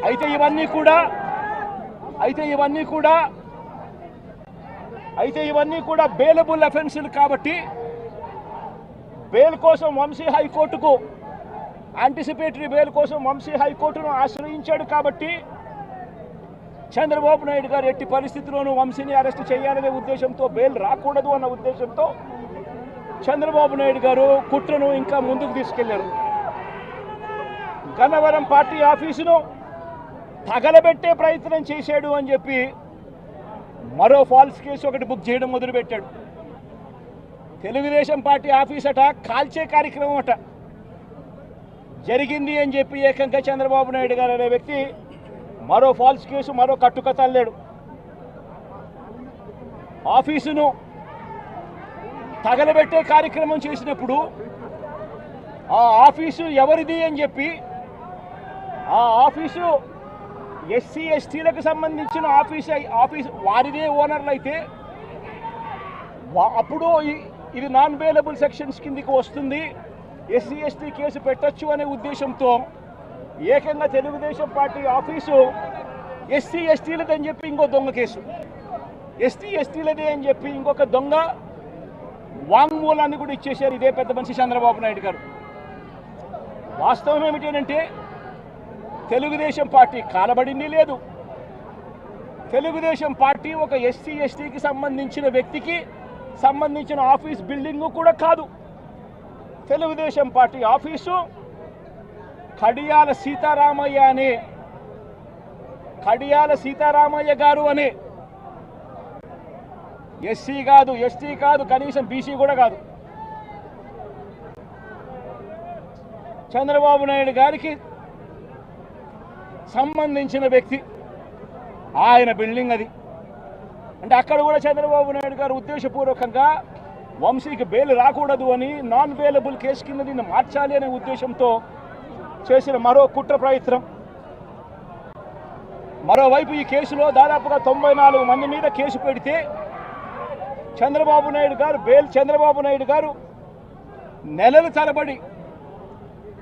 అయితే ఇవన్నీ కూడా బెయిలబుల్ అఫెన్సులు కాబట్టి బెయిల్ కోసం వంశీ హైకోర్టుకు యాంటిసిపేటరీ బెయిల్ కోసం వంశీ హైకోర్టును ఆశ్రయించాడు కాబట్టి చంద్రబాబు నాయుడు గారు ఎట్టి పరిస్థితుల్లోనూ వంశీని అరెస్ట్ చేయాలనే ఉద్దేశంతో బెయిల్ రాకూడదు అన్న ఉద్దేశంతో చంద్రబాబు నాయుడు గారు కుట్రను ఇంకా ముందుకు తీసుకెళ్లారు. గన్నవరం పార్టీ ఆఫీసును తగలబెట్టే ప్రయత్నం చేశాడు అని చెప్పి మరో ఫాల్స్ కేసు ఒకటి బుక్ చేయడం మొదలుపెట్టాడు. తెలుగుదేశం పార్టీ ఆఫీస్ అట కాల్చే కార్యక్రమం అట జరిగింది అని చెప్పి ఏకంగా చంద్రబాబు నాయుడు గారు అనే వ్యక్తి మరో ఫాల్స్ కేసు మరో కట్టుకథ అల్లాడు. ఆఫీసును తగలబెట్టే కార్యక్రమం చేసినప్పుడు ఆ ఆఫీసు ఎవరిది అని చెప్పి ఆ ఆఫీసు ఎస్సీ ఎస్టీలకు సంబంధించిన ఆఫీస్ వారిదే ఓనర్లు అయితే అప్పుడు ఇది నాన్ బెయిలబుల్ సెక్షన్స్ కిందికి వస్తుంది, ఎస్సీ ఎస్టీ కేసు పెట్టొచ్చు అనే ఉద్దేశంతో ఏకంగా తెలుగుదేశం పార్టీ ఆఫీసు ఎస్సీ ఎస్టీలదని చెప్పి ఇంకో దొంగ కేసు, ఎస్టీ ఎస్టీలదే అని చెప్పి ఇంకొక దొంగ వాంగ్మూలాన్ని కూడా ఇచ్చేశారు ఇదే పెద్ద మనిషి చంద్రబాబు నాయుడు గారు. వాస్తవం ఏమిటంటే తెలుగుదేశం పార్టీ కాలబడింది లేదు. తెలుగుదేశం పార్టీ ఒక ఎస్సీ ఎస్టీకి సంబంధించిన వ్యక్తికి సంబంధించిన ఆఫీస్ బిల్డింగ్ కూడా కాదు. తెలుగుదేశం పార్టీ ఆఫీసు కడియాల సీతారామయ్య గారు అనే ఎస్సీ కాదు, ఎస్టీ కాదు, కనీసం బీసీ కూడా కాదు, చంద్రబాబు నాయుడు గారికి సంబంధించిన వ్యక్తి ఆయన బిల్డింగ్ అది. అంటే అక్కడ కూడా చంద్రబాబు నాయుడు గారు ఉద్దేశపూర్వకంగా వంశీకి బెయిల్ రాకూడదు అని నాన్ బెయిలబుల్ కేసు కింద దీన్ని మార్చాలి అనే ఉద్దేశంతో చేసిన మరో కుట్ర ప్రయత్నం. మరోవైపు ఈ కేసులో దాదాపుగా 94 మంది మీద కేసు పెడితే చంద్రబాబు నాయుడు గారు నెలల తరబడి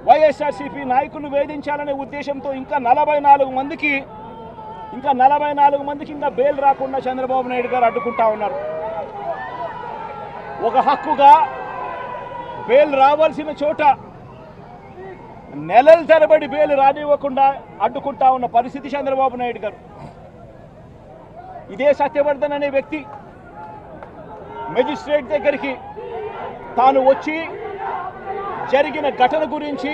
వైఎస్ఆర్సీపీ నాయకులు వేధించాలనే ఉద్దేశంతో ఇంకా 44 మందికి ఇంకా బెయిల్ రాకుండా చంద్రబాబు నాయుడు గారు అడ్డుకుంటా ఉన్నారు. ఒక హక్కుగా బెయిల్ రావాల్సిన చోట నెలల తరబడి బెయిల్ రానివ్వకుండా అడ్డుకుంటా ఉన్న పరిస్థితి చంద్రబాబు నాయుడు గారు. ఇదే సత్యవర్ధన్ అనే వ్యక్తి మెజిస్ట్రేట్ దగ్గరికి తాను వచ్చి జరిగిన ఘటన గురించి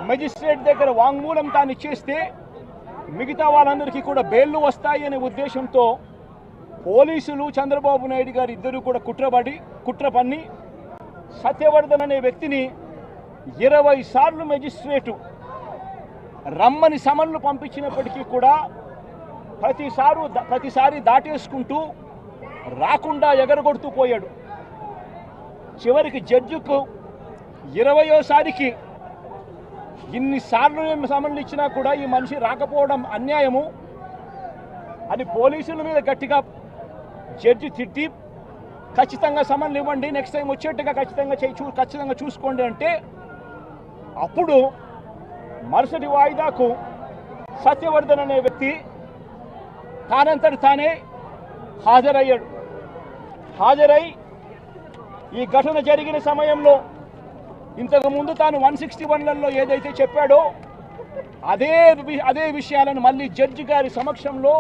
మెజిస్ట్రేట్ దగ్గర వాంగ్మూలం తాను ఇచ్చేస్తే మిగతా వాళ్ళందరికీ కూడా బెయిల్లు వస్తాయి అనే ఉద్దేశంతో పోలీసులు చంద్రబాబు నాయుడు గారు ఇద్దరు కూడా కుట్ర పన్ని సత్యవర్ధన్ అనే వ్యక్తిని 20 సార్లు మెజిస్ట్రేటు రమ్మని సమన్లు పంపించినప్పటికీ కూడా ప్రతిసారి దాటేసుకుంటూ రాకుండా ఎగరగొడుతూ పోయాడు. చివరికి జడ్జికు 20వసారికి ఇన్నిసార్లు సమన్లు ఇచ్చినా కూడా ఈ మనిషి రాకపోవడం అన్యాయము అని పోలీసుల మీద గట్టిగా జడ్జి తిట్టి ఖచ్చితంగా సమన్లు ఇవ్వండి, నెక్స్ట్ టైం వచ్చేట్టుగా ఖచ్చితంగా చూసుకోండి అంటే అప్పుడు మరుసటి వాయిదాకు సత్యవర్ధన్ అనే వ్యక్తి తానంతటి తానే హాజరై ఈ ఘటన జరిగిన సమయంలో ఇంతకుముందు తాను 161లలో ఏదైతే చెప్పాడో అదే విషయాలను మళ్ళీ జడ్జి గారి సమక్షంలో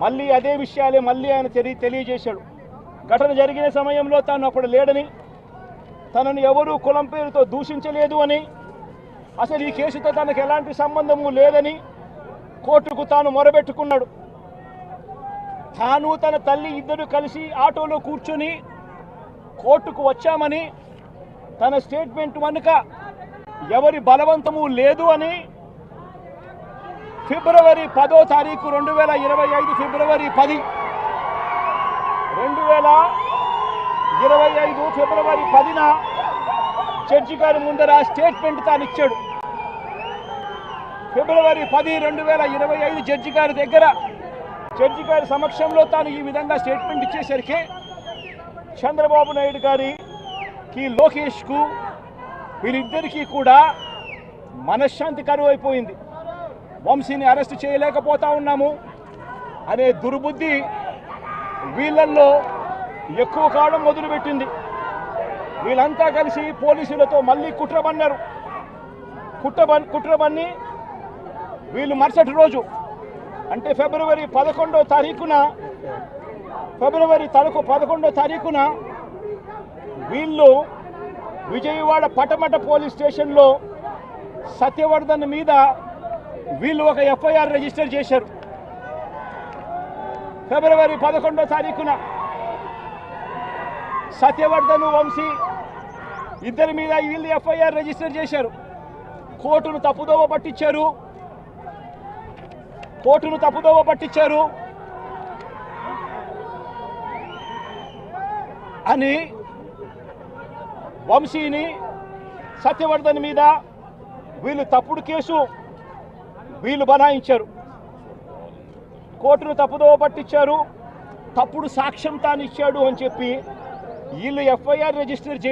మళ్ళీ అదే విషయాలే మళ్ళీ ఆయన తెలియజేశాడు. ఘటన జరిగిన సమయంలో తాను అప్పుడు లేడని, తనను ఎవరూ కులం పేరుతో దూషించలేదు అని, అసలు ఈ కేసుతో తనకు ఎలాంటి సంబంధము లేదని కోర్టుకు తాను మొరబెట్టుకున్నాడు. తాను తన తల్లి ఇద్దరు కలిసి ఆటోలో కూర్చొని కోర్టుకు వచ్చామని, తన స్టేట్మెంట్ వెనుక ఎవరి బలవంతము లేదు అని ఫిబ్రవరి 10వ తారీఖు 2025 ఫిబ్రవరి 10 2025 ఫిబ్రవరి 10న జడ్జి గారి ముందర స్టేట్మెంట్ తాను ఇచ్చాడు. ఫిబ్రవరి 10, 2025 జడ్జి గారి దగ్గర జడ్జి గారి సమక్షంలో తాను ఈ విధంగా స్టేట్మెంట్ ఇచ్చేసరికి చంద్రబాబు నాయుడు గారికి లోకేష్కు వీళ్ళిద్దరికీ కూడా మనశ్శాంతి కరువైపోయింది. వంశీని అరెస్ట్ చేయలేకపోతా ఉన్నాము అనే దుర్బుద్ధి వీళ్ళల్లో ఎక్కువ కావడం మొదలుపెట్టింది. వీళ్ళంతా కలిసి పోలీసులతో మళ్ళీ కుట్రబన్నారు. కుట్రబన్ని వీళ్ళు మరుసటి రోజు అంటే ఫిబ్రవరి 11వ తారీఖున వీళ్ళు విజయవాడ పటమట పోలీస్ స్టేషన్లో సత్యవర్ధన్ మీద వీళ్ళు ఒక ఎఫ్ఐఆర్ రిజిస్టర్ చేశారు. ఫిబ్రవరి 11వ తారీఖున సత్యవర్ధన్ వంశీ ఇద్దరి మీద వీళ్ళు ఎఫ్ఐఆర్ రిజిస్టర్ చేశారు. కోర్టును తప్పుదోవ పట్టించారు అని వంశీని సత్యవర్ధన్ మీద వీళ్ళు తప్పుడు కేసు వీళ్ళు బనాయించారు. కోర్టును తప్పుదోవ పట్టించారు, తప్పుడు సాక్ష్యం తాను ఇచ్చాడు అని చెప్పి వీళ్ళు ఎఫ్ఐఆర్ రిజిస్టర్ చేసి